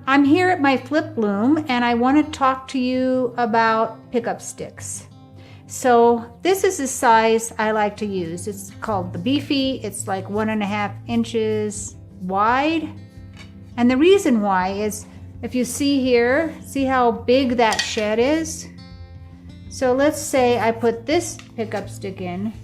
I'm here at my flip loom and I want to talk to you about pickup sticks. So this is the size I like to use. It's called the Beefy. It's like 1.5 inches wide. And the reason why is, if you see here, see how big that shed is? So let's say I put this pickup stick in.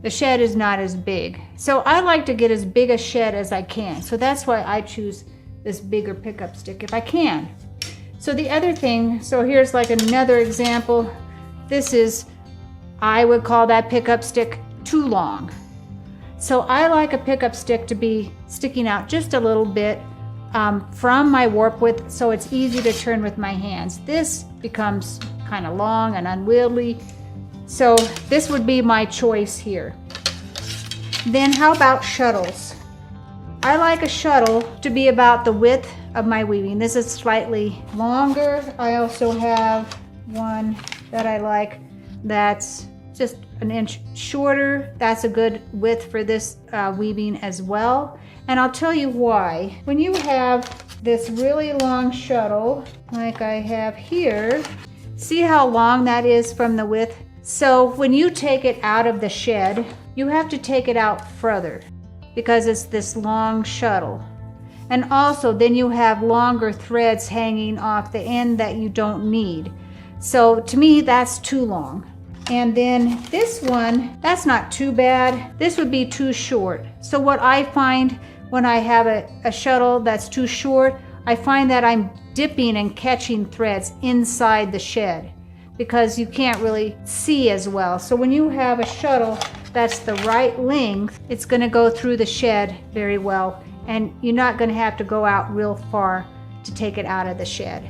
The shed is not as big. So I like to get as big a shed as I can. So that's why I choose this bigger pickup stick if I can. So the other thing, so here's like another example. This is, I would call that pickup stick too long. So I like a pickup stick to be sticking out just a little bit from my warp width, so it's easy to turn with my hands. This becomes kind of long and unwieldy. So this would be my choice here. Then how about shuttles? I like a shuttle to be about the width of my weaving. This is slightly longer. I also have one that I like that's just an inch shorter. That's a good width for this weaving as well. And I'll tell you why. When you have this really long shuttle, like I have here, see how long that is from the width? So when you take it out of the shed, you have to take it out further because it's this long shuttle. And also then you have longer threads hanging off the end that you don't need. So to me, that's too long. And then this one, that's not too bad. This would be too short. So what I find when I have a shuttle that's too short, I find that I'm dipping and catching threads inside the shed because you can't really see as well. So when you have a shuttle that's the right length, it's gonna go through the shed very well, and you're not gonna have to go out real far to take it out of the shed.